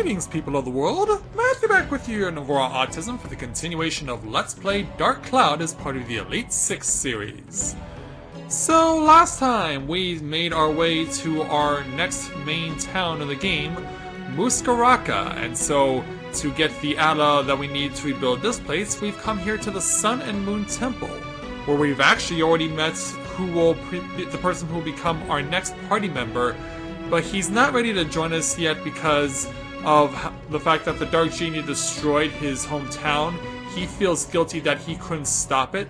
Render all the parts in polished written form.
Greetings, people of the world! Matthew back with you in Aurora Autism for the continuation of Let's Play Dark Cloud as part of the Elite 6 series. So, last time we made our way to our next main town of the game, Muska Racka, and so to get the Atla that we need to rebuild this place, we've come here to the Sun and Moon Temple, where we've actually already met the person who will become our next party member, but he's not ready to join us yet because of the fact that the Dark Genie destroyed his hometown. He feels guilty that he couldn't stop it,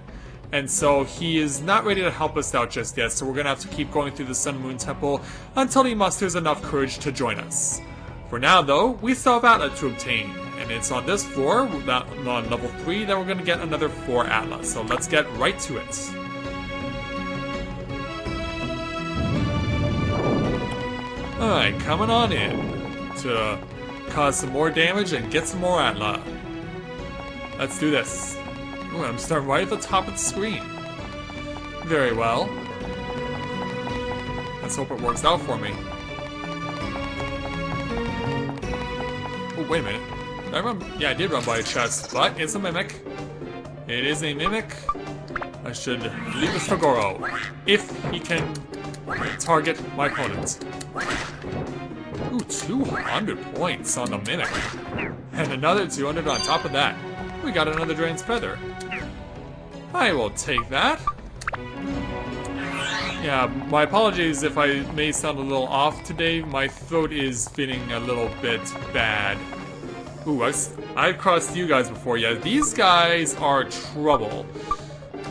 and so he is not ready to help us out just yet, so we're going to have to keep going through the Sun Moon Temple until he musters enough courage to join us. For now, though, we still have Atla to obtain, and it's on this floor, on level 3, that we're going to get another 4 Atla, so let's get right to it. Alright, coming on in to cause some more damage and get some more Atla. Let's do this. Ooh, I'm starting right at the top of the screen. Very well. Let's hope it works out for me. Oh, wait a minute. Did I run? Yeah, I did run by a chest, but it's a mimic. It is a mimic. I should leave this to Goro, if he can target my opponent. Ooh, 200 points on the mimic. And another 200 on top of that. We got another Drain's Feather. I will take that. Yeah, my apologies if I may sound a little off today. My throat is feeling a little bit bad. Ooh, I've crossed you guys before. Yeah, these guys are trouble.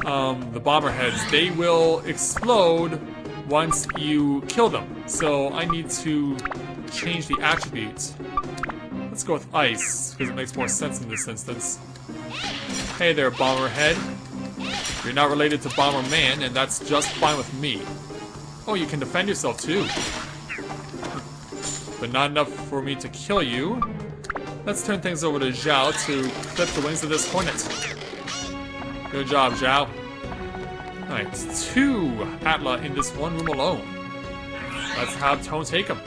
The bomberheads, they will explode once you kill them. So I need to change the attributes. Let's go with ice, because it makes more sense in this instance. Hey there, Bomberhead. You're not related to Bomberman, and that's just fine with me. Oh, you can defend yourself too. But not enough for me to kill you. Let's turn things over to Zhao to clip the wings of this hornet. Good job, Zhao. Alright, 2 Atla in this one room alone. Let's have Tone take them.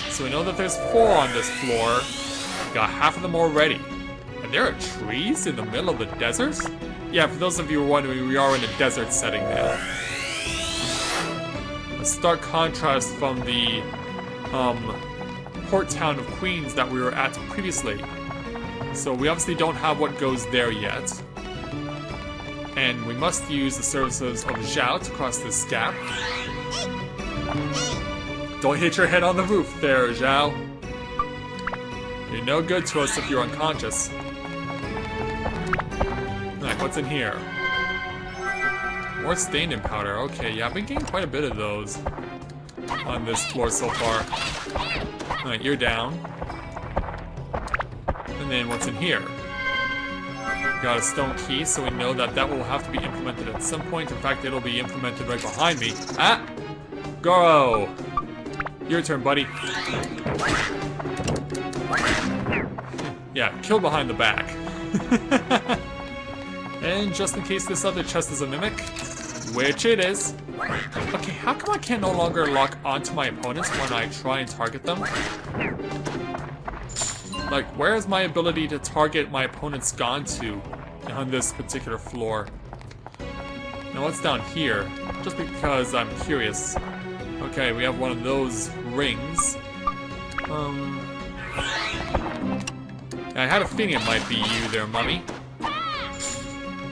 So we know that there's 4 on this floor. Got half of them already. And there are trees in the middle of the desert? Yeah, for those of you who are wondering, we are in a desert setting now. A stark contrast from the port town of Queens that we were at previously. So we obviously don't have what goes there yet. And we must use the services of Zhao to cross this gap. Don't hit your head on the roof there, Zhao. You're no good to us if you're unconscious. Alright, what's in here? More stained in powder. Okay, yeah, I've been getting quite a bit of those on this floor so far. Alright, you're down. And then what's in here? Got a stone key, so we know that that will have to be implemented at some point. In fact, it'll be implemented right behind me. Ah! Goro! Your turn, buddy. Yeah, kill behind the back. And just in case this other chest is a mimic, which it is. Okay, how come I can no longer lock onto my opponents when I try and target them? Like, where is my ability to target my opponents gone to on this particular floor? Now what's down here? Just because I'm curious. Okay, we have one of those rings. I had a feeling it might be you there, mummy.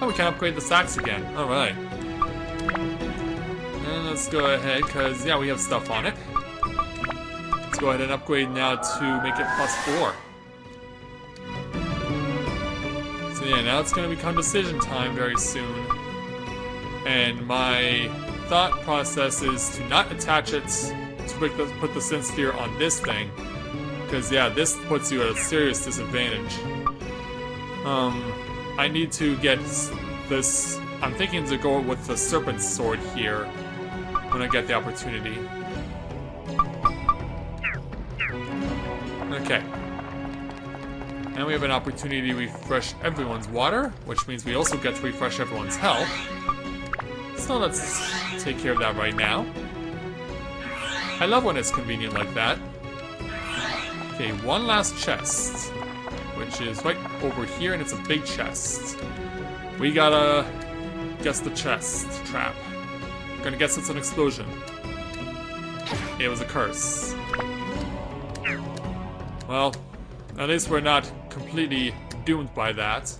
Oh, we can upgrade the sacks again. Alright. And let's go ahead, because, yeah, we have stuff on it. Let's go ahead and upgrade now to make it +4. So yeah, now it's going to become decision time very soon. And my thought process is to not attach it to put the Sin Sphere on this thing. Because yeah, this puts you at a serious disadvantage. I need to get this... I'm thinking to go with the Serpent Sword here when I get the opportunity. Okay. And we have an opportunity to refresh everyone's water, which means we also get to refresh everyone's health. So let's take care of that right now. I love when it's convenient like that. Okay, one last chest, which is right over here, and it's a big chest. We gotta guess the chest trap. I'm gonna guess it's an explosion. It was a curse. Well, at least we're not completely doomed by that.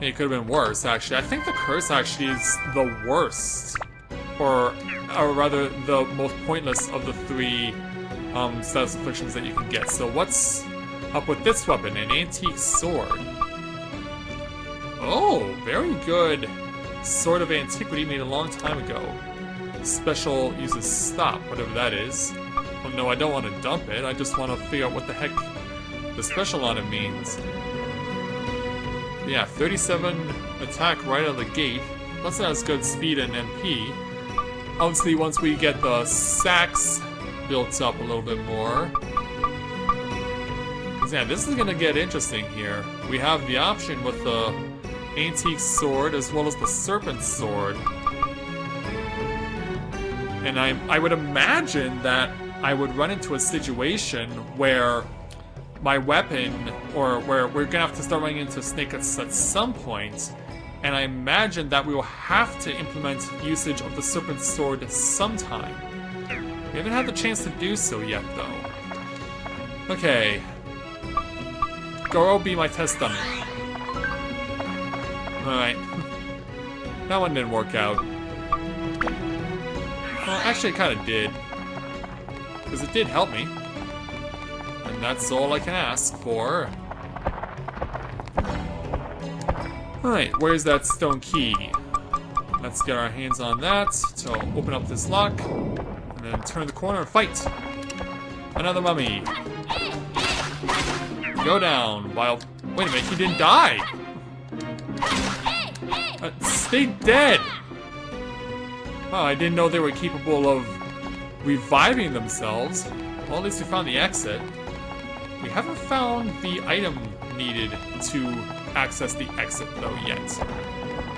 It could have been worse, actually. I think the curse actually is the worst. Or rather, the most pointless of the three status afflictions that you can get. So what's up with this weapon? An antique sword. Oh, very good. Sword of antiquity made a long time ago. Special uses stop, whatever that is. Oh no, I don't want to dump it. I just want to figure out what the heck the special on it means. Yeah, 37 attack right out of the gate. Plus it has good speed and MP. Obviously, once we get the sacks built up a little bit more. Yeah, this is gonna get interesting here. We have the option with the antique sword as well as the serpent sword. And I would imagine that I would run into a situation where my weapon, or where we're gonna have to start running into snake at some point, and I imagine that we will have to implement usage of the serpent sword sometime. We haven't had the chance to do so yet, though. Okay. Goro, be my test dummy. Alright. That one didn't work out. Well, actually it kinda did. Because it did help me. And that's all I can ask for. Alright, where's that stone key? Let's get our hands on that to open up this lock. And then turn the corner and fight. Another mummy. Go down while... Wait a minute, he didn't die! Stay dead! Oh, I didn't know they were capable of reviving themselves. Well, at least we found the exit. We haven't found the item needed to access the exit, though, yet.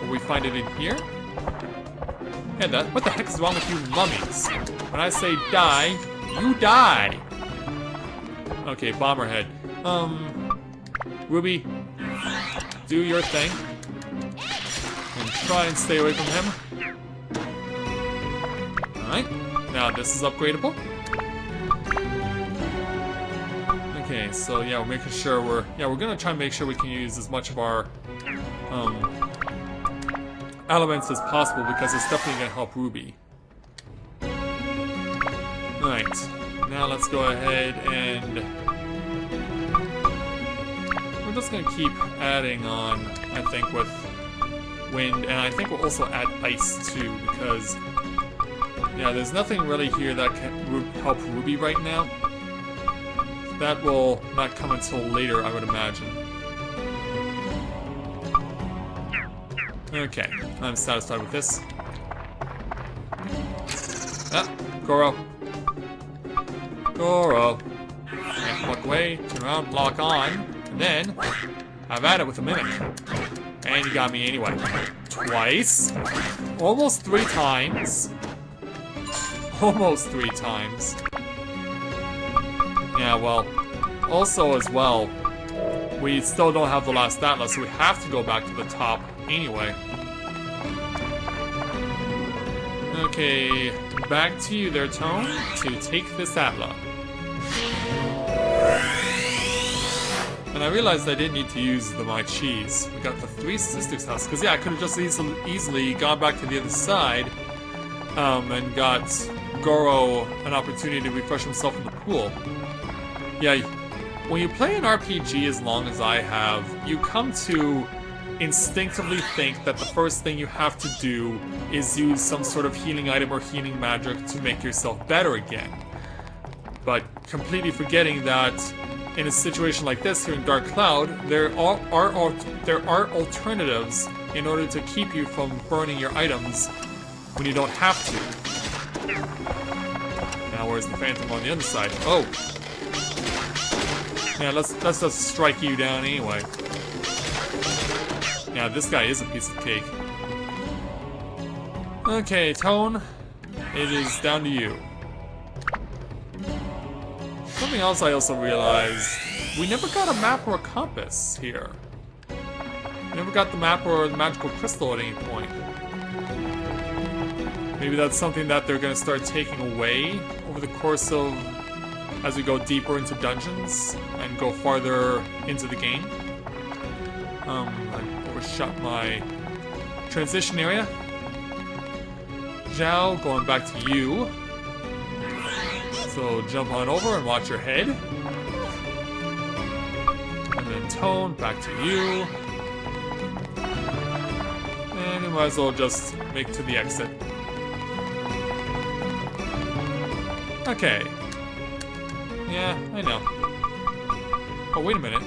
Will we find it in here? Yeah, what the heck is wrong with you mummies? When I say die, you die! Okay, Bomberhead. Ruby, do your thing. And try and stay away from him. Alright, now this is upgradable. Okay, so yeah, we're making sure we're gonna try and make sure we can use as much of our elements as possible, because it's definitely gonna help Ruby. Alright, now let's go ahead and we're just gonna keep adding on, I think, with wind, and I think we'll also add ice too, because yeah, there's nothing really here that can help Ruby right now. That will not come until later, I would imagine. Okay, I'm satisfied with this. Ah, Goro. Goro. Okay, walk away, turn around, lock on, and then have at it with a mimic. And you got me anyway. Twice. Almost 3 times. Almost 3 times. Yeah, well, also as well, we still don't have the last Atla, so we have to go back to the top anyway. Okay, back to you there, Tone, to take this Atla. And I realized I didn't need to use my cheese. We got the 3 sisters' house, because yeah, I could have just easily gone back to the other side and got Goro an opportunity to refresh himself in the pool. Yeah, when you play an RPG as long as I have, you come to instinctively think that the first thing you have to do is use some sort of healing item or healing magic to make yourself better again. But completely forgetting that in a situation like this here in Dark Cloud, there are alternatives in order to keep you from burning your items when you don't have to. Now where's the Phantom on the other side? Oh! Yeah, let's just strike you down anyway. Yeah, this guy is a piece of cake. Okay, Tone, it is down to you. Some Something else I also realized, we never got a map or a compass here. We never got the map or the magical crystal at any point. Maybe that's something that they're going to start taking away over the course of, as we go deeper into dungeons and go farther into the game. I overshot my transition area. Zhao, going back to you. So jump on over and watch your head. And then Tone, back to you. And we might as well just make to the exit. Okay. Yeah, I know. Oh, wait a minute.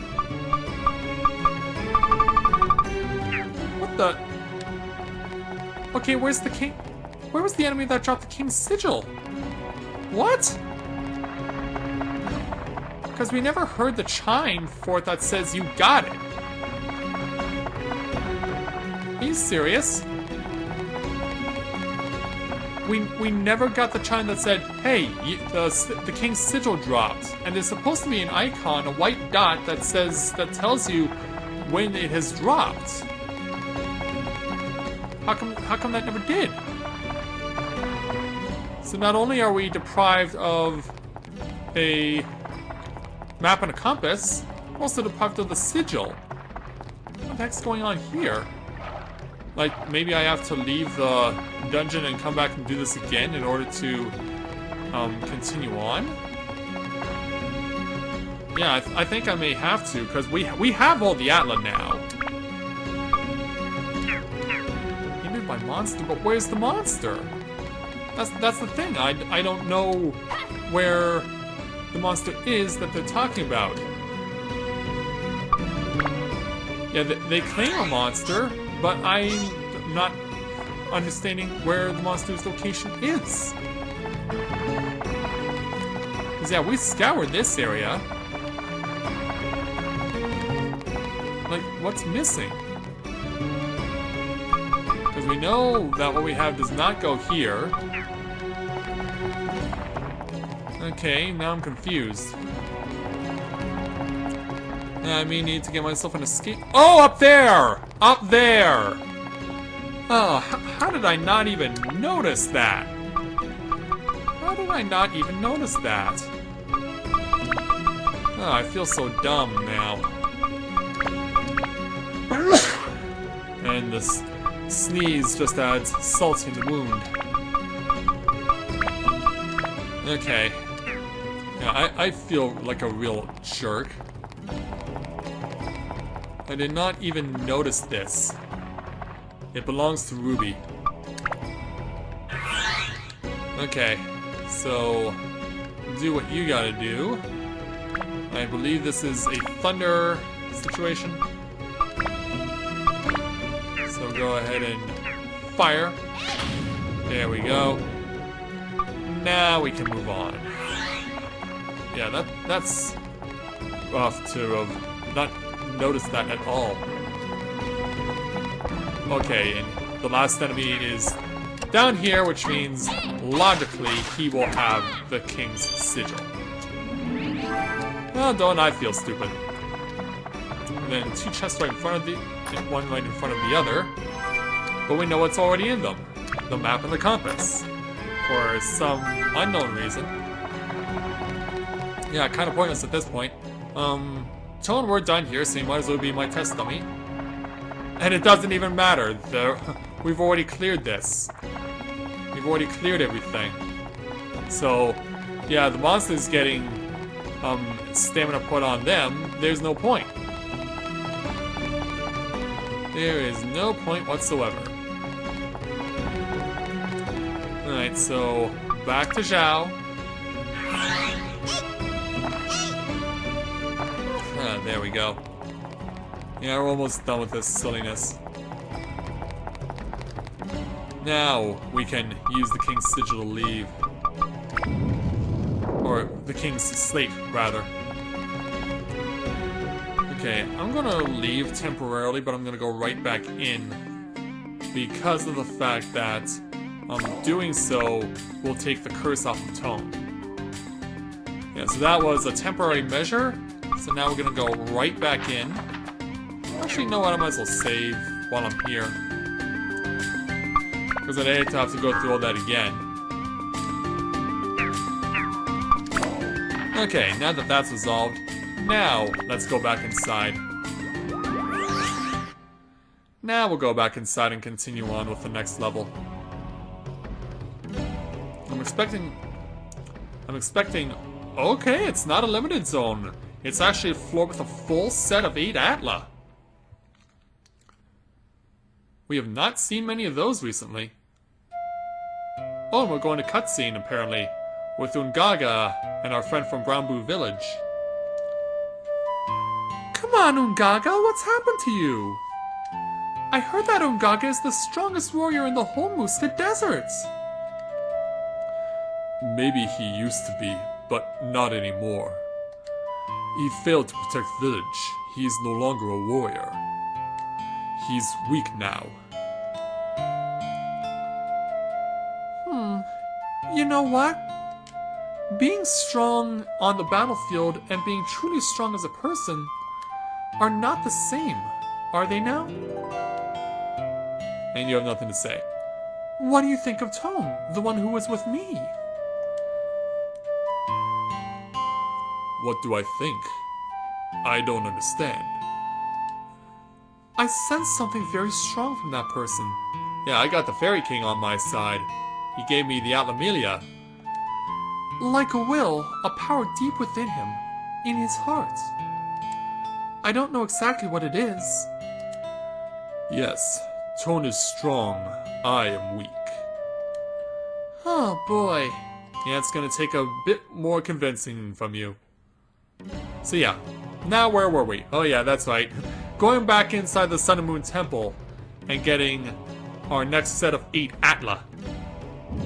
What the? Okay, where's the king? Where was the enemy that dropped the king's sigil? What? Because we never heard the chime for it that says you got it. Are you serious? We never got the chime that said, hey, the king's sigil dropped. And there's supposed to be an icon, a white dot that tells you when it has dropped. How come that never did? So not only are we deprived of a map and a compass, we're also deprived of the sigil. What the heck's going on here? Like, maybe I have to leave the dungeon and come back and do this again in order to continue on? Yeah, I think I may have to, because we have all the Atla now. Hindered by monster, but where's the monster? That's the thing. I don't know where the monster is that they're talking about. Yeah, they claim a monster, but I'm not understanding where the monster's location is. Because yeah, we scoured this area. Like, what's missing? Because we know that what we have does not go here. Okay, now I'm confused. I may need to get myself an escape. Oh, up there! Up there! Oh, how did I not even notice that? How did I not even notice that? Oh, I feel so dumb now. And this sneeze just adds salt in the wound. Okay. Yeah, I feel like a real jerk. I did not even notice this. It belongs to Ruby. Okay, so do what you gotta do. I believe this is a thunder situation. So go ahead and fire. There we go. Now we can move on. Yeah, that's rough to have not noticed that at all. Okay, and the last enemy is down here, which means logically he will have the king's sigil. Well, don't I feel stupid. And then two chests right in front of the one right in front of the other. But we know what's already in them. The map and the compass. For some unknown reason. Yeah, kind of pointless at this point. Tone, we're done here, so you might as well be my test dummy. And it doesn't even matter. We've already cleared this. We've already cleared everything. So, yeah, the monsters getting stamina put on them, there's no point. There is no point whatsoever. Alright, so back to Zhao. There we go. Yeah, we're almost done with this silliness. Now we can use the King's Sigil to leave. Or the King's Slate, rather. Okay, I'm gonna leave temporarily, but I'm gonna go right back in. Because of the fact that doing so will take the curse off of Tone. Yeah, so that was a temporary measure. So now we're gonna go right back in. Actually, you know what? I might as well save while I'm here. Because I'd hate to have to go through all that again. Okay, now that that's resolved, now let's go back inside. Now we'll go back inside and continue on with the next level. I'm expecting... Okay, it's not a limited zone. It's actually a floor with a full set of 8 Atla. We have not seen many of those recently. Oh, and we're going to cutscene, apparently, with Ungaga and our friend from Brownboo Village. Come on, Ungaga, what's happened to you? I heard that Ungaga is the strongest warrior in the whole Muska deserts. Maybe he used to be, but not anymore. He failed to protect the village. He is no longer a warrior. He's weak now. You know what? Being strong on the battlefield and being truly strong as a person are not the same, are they now? And you have nothing to say. What do you think of Tone, the one who was with me? What do I think? I don't understand. I sense something very strong from that person. Yeah, I got the Fairy King on my side. He gave me the Atla. Like a will, a power deep within him, in his heart. I don't know exactly what it is. Yes, Tone is strong. I am weak. Oh boy. Yeah, it's gonna take a bit more convincing from you. So yeah, now where were we? Oh yeah, that's right. Going back inside the Sun and Moon Temple and getting our next set of 8 Atla.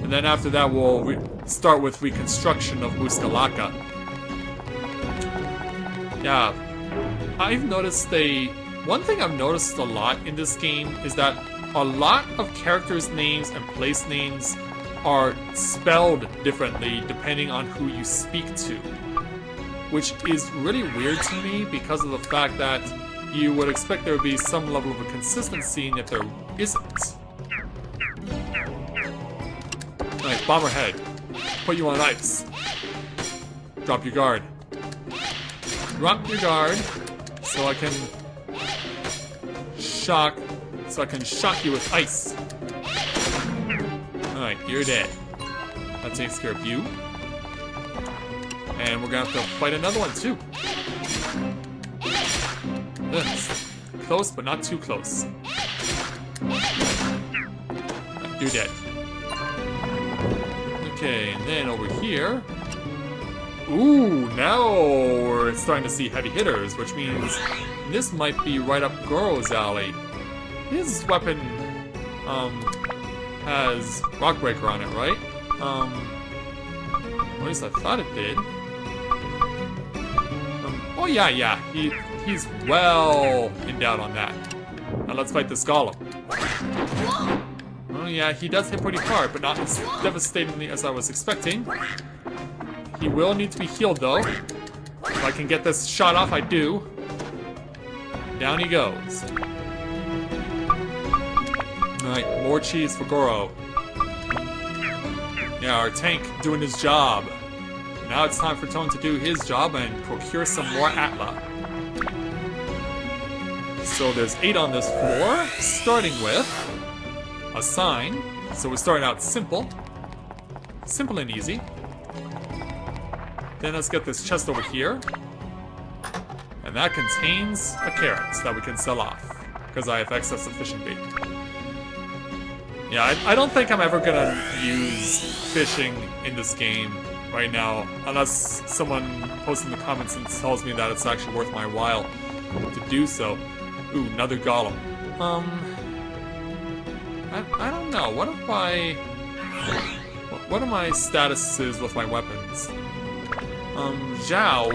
And then after that we'll start with reconstruction of Mooskalaka. Yeah, I've noticed one thing I've noticed a lot in this game is that a lot of characters' names and place names are spelled differently depending on who you speak to. Which is really weird to me because of the fact that you would expect there would be some level of a consistency, and yet there isn't. Alright, bomber head. Put you on ice. Drop your guard. Drop your guard so I can shock you with ice. Alright, you're dead. That takes care of you. And we're gonna have to fight another one too. Ugh. Close, but not too close. You're dead. Okay, and then over here. Ooh, now we're starting to see heavy hitters, which means this might be right up Goro's alley. His weapon has Rock Breaker on it, right? At least I thought it did. Oh yeah, he's well endowed on that. Now let's fight this golem. Oh yeah, he does hit pretty hard, but not as devastatingly as I was expecting. He will need to be healed though. If I can get this shot off, I do. Down he goes. Alright, more cheese for Goro. Yeah, our tank doing his job. Now it's time for Tone to do his job and procure some more Atla. So there's 8 on this floor, starting with a sign. So we're starting out simple. Simple and easy. Then let's get this chest over here. And that contains a carrot that we can sell off, because I have excess of fishing bait. Yeah, I don't think I'm ever gonna use fishing in this game right now, unless someone posts in the comments and tells me that it's actually worth my while to do so. Ooh, another golem. I don't know. What are my statuses with my weapons? Zhao.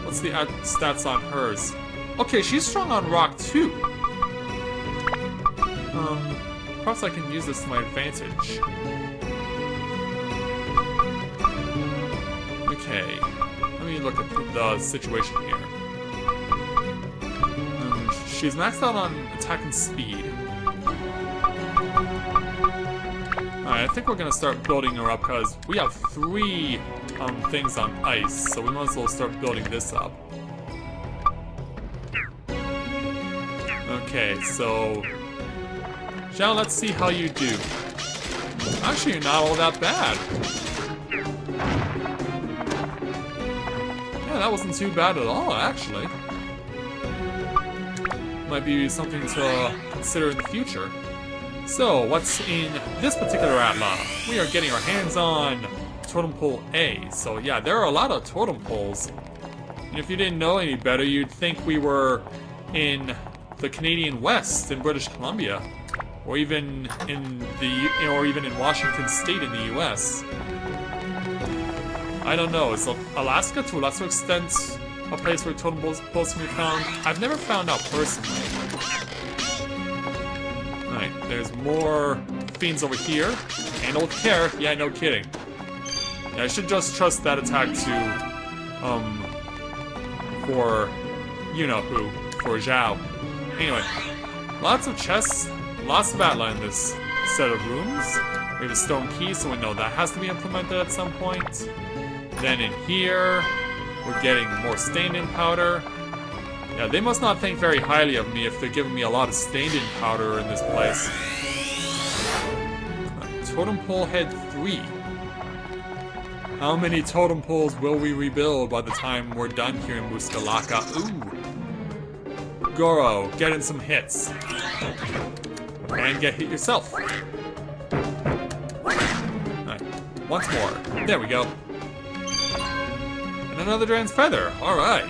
What's the stats on hers? Okay, she's strong on rock too. Perhaps I can use this to my advantage. Okay. me look at the situation here. She's maxed out on attack and speed. Alright, I think we're gonna start building her up because we have 3 things on ice, so we might as well start building this up. Okay, so Zhao, let's see how you do. Actually, you're not all that bad. Yeah, that wasn't too bad at all, actually. Might be something to consider in the future. So, what's in this particular Atla? We are getting our hands on Totem Pole A. So yeah, there are a lot of totem poles. And if you didn't know any better, you'd think we were in the Canadian West in British Columbia, or even in Washington State in the US. I don't know. Is Alaska to a lesser extent a place where totem poles can be found? I've never found out personally. Alright, there's more fiends over here. Handle with care. Yeah, no kidding. Yeah, I should just trust that attack to, for you-know-who, for Zhao. Anyway, lots of chests, lots of Atla in this set of rooms. We have a stone key, so we know that has to be implemented at some point. Then in here, we're getting more stand-in powder. Yeah, they must not think very highly of me if they're giving me a lot of stand-in powder in this place. Totem Pole Head 3. How many totem poles will we rebuild by the time we're done here in Mooskalaka? Ooh. Goro, get in some hits. And get hit yourself. Alright, once more. There we go. And another Dragon's Feather. Alright.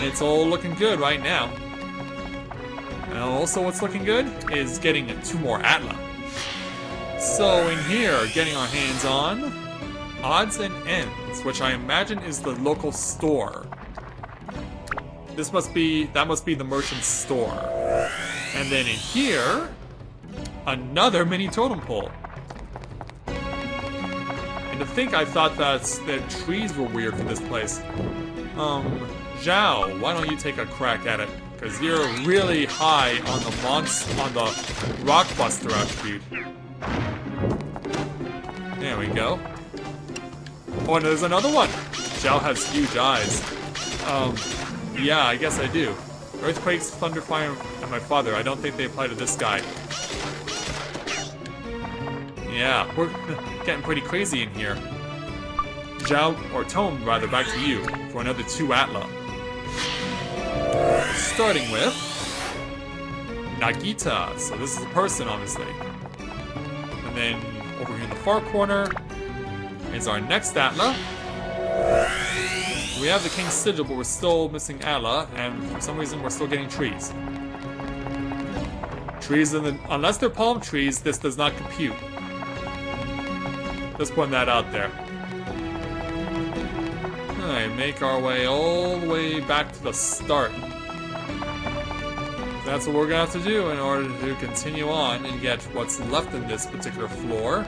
It's all looking good right now. And also what's looking good is getting 2 more Atla. So in here, getting our hands on odds and ends, which I imagine is the local store. That must be the merchant's store. And then in here, another mini totem pole. And to think I thought that trees were weird for this place. Zhao, why don't you take a crack at it? Because you're really high on the Rockbuster attribute. There we go. Oh, and there's another one! Zhao has huge eyes. Yeah, I guess I do. Earthquakes, thunder, fire, and my father. I don't think they apply to this guy. Yeah, we're getting pretty crazy in here. Zhao, or Tome, rather, back to you for another 2 Atla. Starting with Nagita. So this is a person, obviously. And then over here in the far corner is our next Atla. We have the King's Sigil, but we're still missing Atla, and for some reason we're still getting trees. Trees, unless they're palm trees, this does not compute. Just putting that out there. Alright, make our way all the way back to the start. That's what we're gonna have to do in order to continue on and get what's left in this particular floor.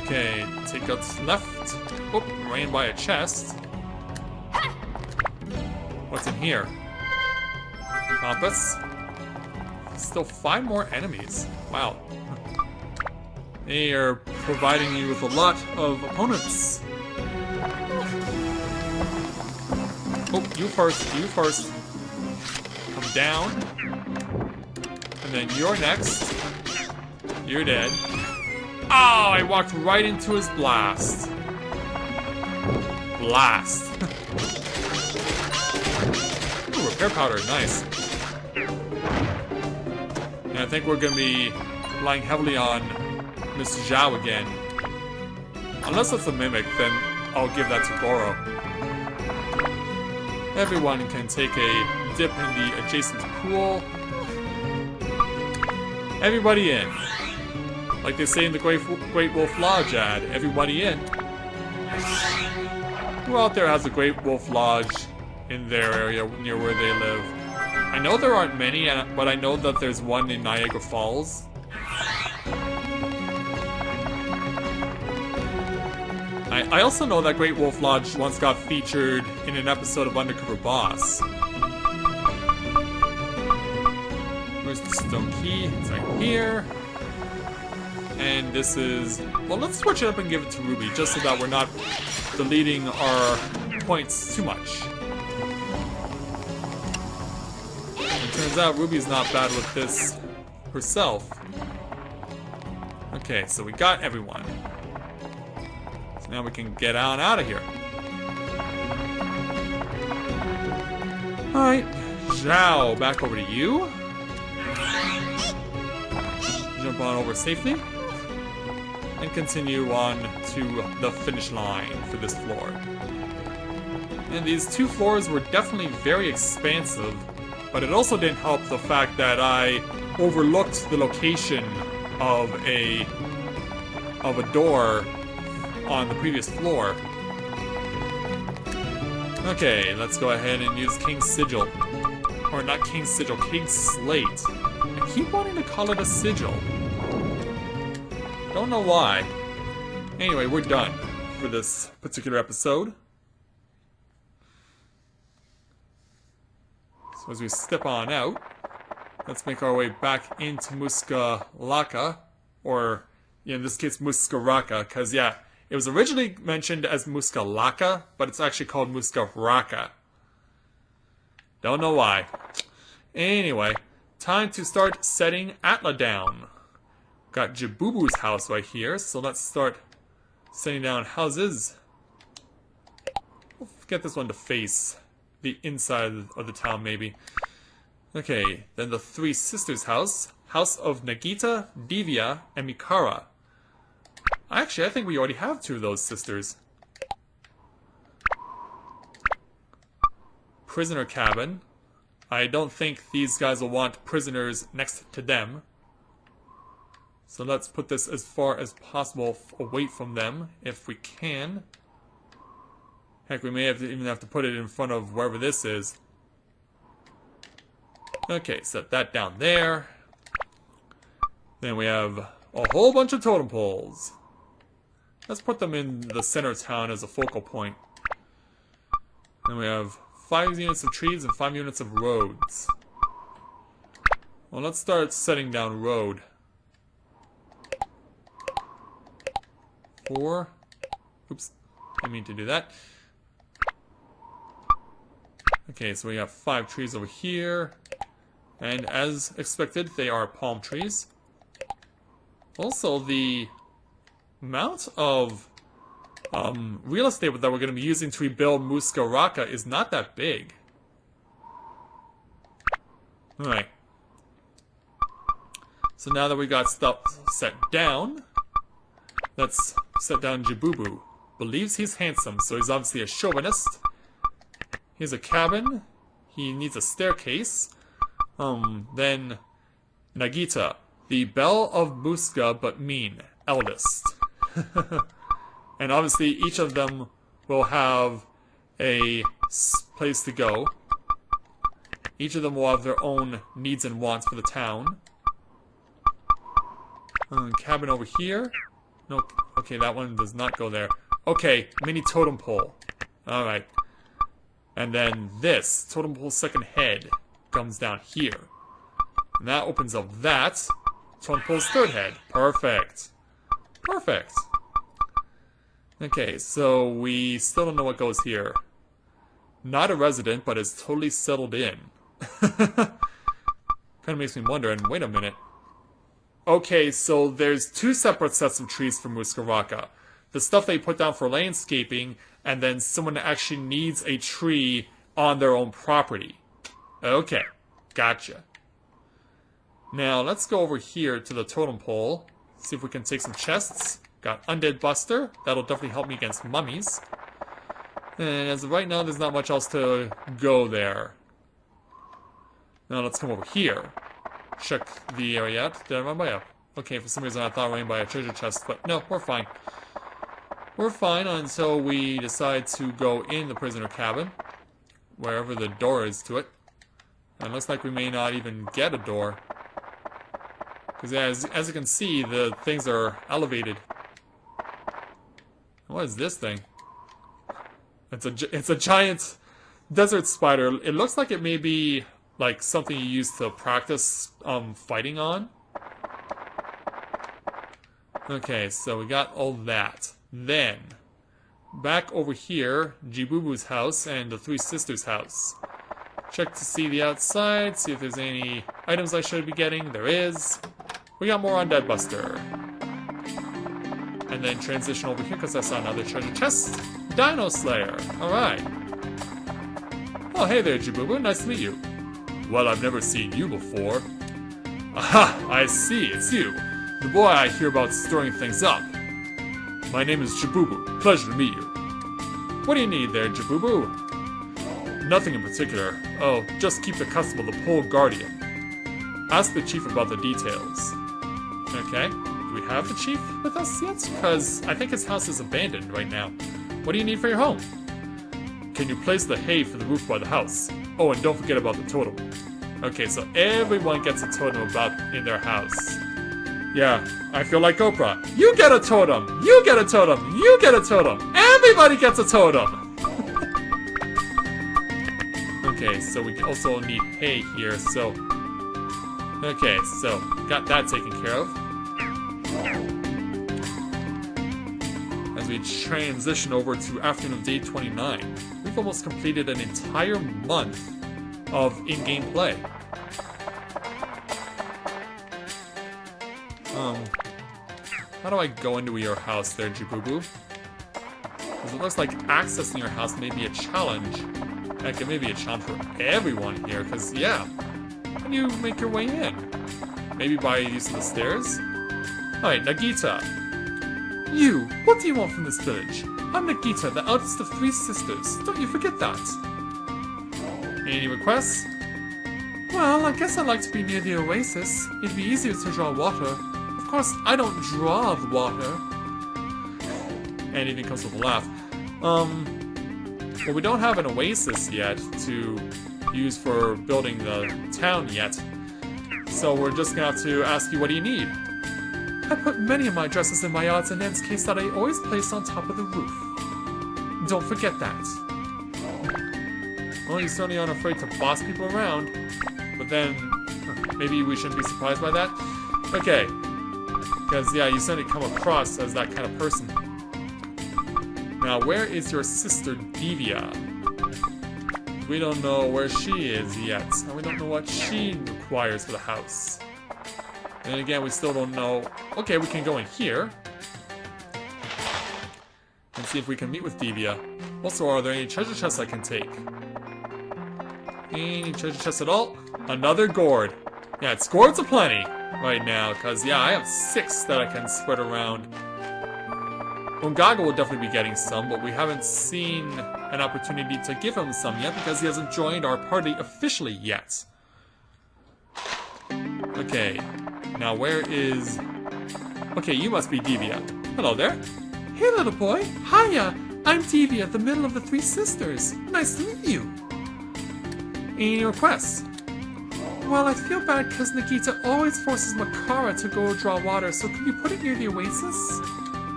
Okay, take us left. Oop, ran by a chest. What's in here? Compass. Still 5 more enemies. Wow. They are providing you with a lot of opponents. Oh, you first, you first. Come down. And then you're next. You're dead. Oh, I walked right into his blast. Blast. Ooh, repair powder, nice. And I think we're gonna be relying heavily on Miss Zhao again. Unless it's a mimic, then I'll give that to Goro. Everyone can take a dip in the adjacent pool. Everybody in. Like they say in the Great Wolf Lodge ad, everybody in. Who out there has a Great Wolf Lodge in their area near where they live? I know there aren't many, but I know that there's one in Niagara Falls. I also know that Great Wolf Lodge once got featured in an episode of Undercover Boss. Where's the stone key? It's right here. And this is... Well, let's switch it up and give it to Ruby, just so that we're not deleting our points too much. It turns out Ruby's not bad with this herself. Okay, so we got everyone. So now we can get on out of here. Alright, Zhao, back over to you. Jump on over safely. And continue on to the finish line for this floor. And these two floors were definitely very expansive, but it also didn't help the fact that I overlooked the location of a door on the previous floor. Okay, let's go ahead and use King's Sigil. Or not King's Sigil, King's Slate. I keep wanting to call it a sigil. Don't know why. Anyway, we're done for this particular episode. So as we step on out, let's make our way back into Mooskalaka, or in this case Muska Racka, because yeah, it was originally mentioned as Mooskalaka, but it's actually called Muska Racka. Don't know why. Anyway, time to start setting Atla down. Got Jabubu's house right here, so let's start setting down houses. We'll get this one to face the inside of the town, maybe. Okay, then the Three Sisters' house. House of Nagita, Divya, and Mikara. Actually, I think we already have two of those sisters. Prisoner cabin. I don't think these guys will want prisoners next to them. So let's put this as far as possible away from them, if we can. Heck, we may even have to put it in front of wherever this is. Okay, set that down there. Then we have a whole bunch of totem poles. Let's put them in the center of town as a focal point. Then we have 5 units of trees and 5 units of roads. Well, let's start setting down road. 4. Oops, didn't mean to do that. Okay, so we have 5 trees over here. And as expected, they are palm trees. Also, the amount of real estate that we're going to be using to rebuild Muska Racka is not that big. Alright. So now that we got stuff set down, let's set down Jabubu. Believes he's handsome, so he's obviously a chauvinist. Here's a cabin. He needs a staircase. Then Nagita. The Belle of Muska, but mean. Eldest. And obviously each of them will have a place to go. Each of them will have their own needs and wants for the town. Cabin over here. No, okay, that one does not go there. Okay, mini totem pole. Alright. And then this, totem pole second head, comes down here. And that opens up that. Totem pole's third head. Perfect. Perfect. Okay, so we still don't know what goes here. Not a resident, but is totally settled in. Kind of makes me wonder, and wait a minute. Okay, so there's 2 separate sets of trees for Muska Racka. The stuff they put down for landscaping, and then someone actually needs a tree on their own property. Okay, gotcha. Now, let's go over here to the totem pole. See if we can take some chests. Got Undead Buster. That'll definitely help me against mummies. And as of right now, there's not much else to go there. Now let's come over here. Check the area out. Did I run by a... Okay, for some reason I thought I ran by a treasure chest, but no, we're fine. We're fine until we decide to go in the prisoner cabin. Wherever the door is to it. And it looks like we may not even get a door. Because yeah, as you can see, the things are elevated. What is this thing? It's a giant desert spider. It looks like it may be like something you use to practice fighting on. Okay, so we got all that. Then back over here, Jibubu's house and the three sisters' house. Check to see the outside, see if there's any items I should be getting. There is. We got more Undead Buster. And then transition over here because I saw another treasure chest. Dino Slayer. Alright. Oh, hey there, Jububu. Nice to meet you. Well, I've never seen you before. Aha! I see. It's you. The boy I hear about stirring things up. My name is Jabubu. Pleasure to meet you. What do you need there, Jabubu? Nothing in particular. Oh, just keep the custom of the Pole Guardian. Ask the chief about the details. Okay. Do we have the chief with us yet? Because I think his house is abandoned right now. What do you need for your home? Can you place the hay for the roof by the house? Oh, and don't forget about the totem. Okay, so everyone gets a totem in their house. Yeah, I feel like Oprah. You get a totem! You get a totem! You get a totem! Everybody gets a totem! Okay, so we also need hay here, so... Okay, so got that taken care of. As we transition over to afternoon of day 29, we've almost completed an entire month of in-game play. How do I go into your house there, Jibubu? Because it looks like accessing your house may be a challenge. Heck, it may be a challenge for everyone here, because, yeah, how do you make your way in? Maybe by using the stairs? Alright, Nagita. You, what do you want from this village? I'm Nagita, the eldest of three sisters. Don't you forget that. Any requests? Well, I guess I'd like to be near the oasis. It'd be easier to draw water. Of course, I don't draw the water. And even comes with a laugh. Well, we don't have an oasis yet to use for building the town yet. So we're just gonna have to ask you, what do you need? I put many of my dresses in my odds and ends case that I always place on top of the roof. Don't forget that. Well, you certainly aren't afraid to boss people around. But then, maybe we shouldn't be surprised by that? Okay. Because, yeah, you certainly come across as that kind of person. Now, where is your sister, Divya? We don't know where she is yet, and we don't know what she requires for the house. And again, we still don't know... Okay, we can go in here. And see if we can meet with Divya. Also, are there any treasure chests I can take? Any treasure chests at all? Another gourd. Yeah, it's gourds aplenty right now, because, yeah, I have 6 that I can spread around. Ungaga will definitely be getting some, but we haven't seen an opportunity to give him some yet because he hasn't joined our party officially yet. Okay, now where is... Okay, you must be Divya. Hello there. Hey, little boy. Hiya. I'm Divya, the middle of the three sisters. Nice to meet you. Any requests? Well, I feel bad because Nagita always forces Makara to go draw water, so can you put it near the oasis?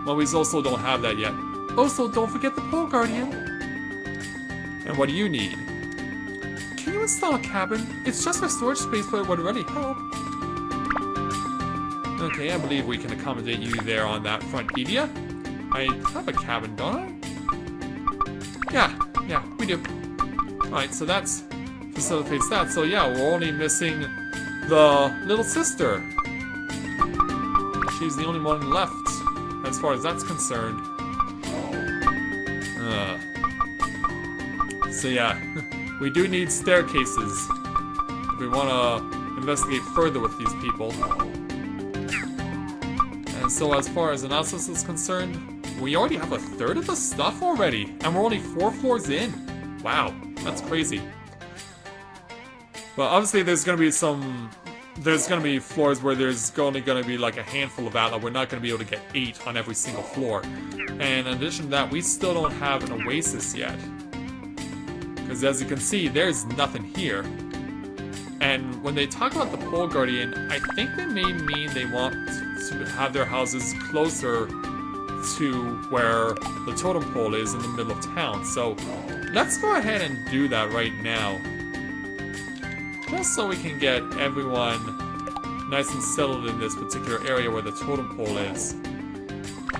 Well, we also don't have that yet. Also, don't forget the Pole Guardian. And what do you need? Can you install a cabin? It's just for storage space, but it would really help. Okay, I believe we can accommodate you there on that front, Divya. I have a cabin, don't I? Yeah, we do. Alright, so that's facilitates that. So yeah, we're only missing the little sister. She's the only one left, as far as that's concerned. So yeah, we do need staircases if we want to investigate further with these people. And so as far as analysis is concerned, we already have 1/3 of the stuff already, and we're only 4 floors in. Wow, that's crazy. But obviously there's going to be floors where there's only going to be like a handful of Atla. We're not going to be able to get 8 on every single floor. And in addition to that, we still don't have an oasis yet. Because as you can see, there's nothing here. And when they talk about the Pole Guardian, I think they may mean they want to have their houses closer to where the totem pole is in the middle of town. So let's go ahead and do that right now. Just so we can get everyone nice and settled in this particular area where the totem pole is.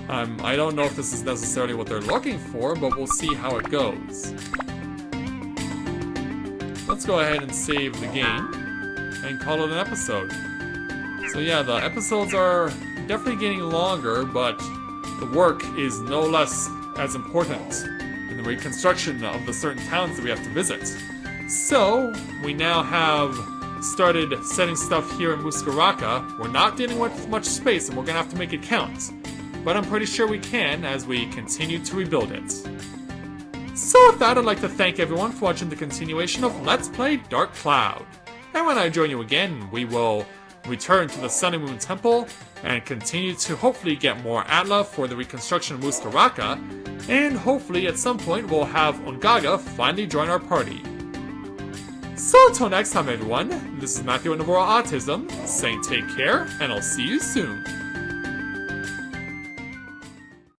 I don't know if this is necessarily what they're looking for, but we'll see how it goes. Let's go ahead and save the game and call it an episode. So yeah, the episodes are definitely getting longer, but the work is no less as important in the reconstruction of the certain towns that we have to visit. So, we now have started setting stuff here in Muska Racka. We're not dealing with much space and we're gonna have to make it count. But I'm pretty sure we can as we continue to rebuild it. So with that, I'd like to thank everyone for watching the continuation of Let's Play Dark Cloud. And when I join you again, we will return to the Sun and Moon Temple and continue to hopefully get more Atla for the reconstruction of Muska Racka, and hopefully at some point we'll have Ungaga finally join our party. So until next time everyone, this is Matthew and Autism, saying take care, and I'll see you soon.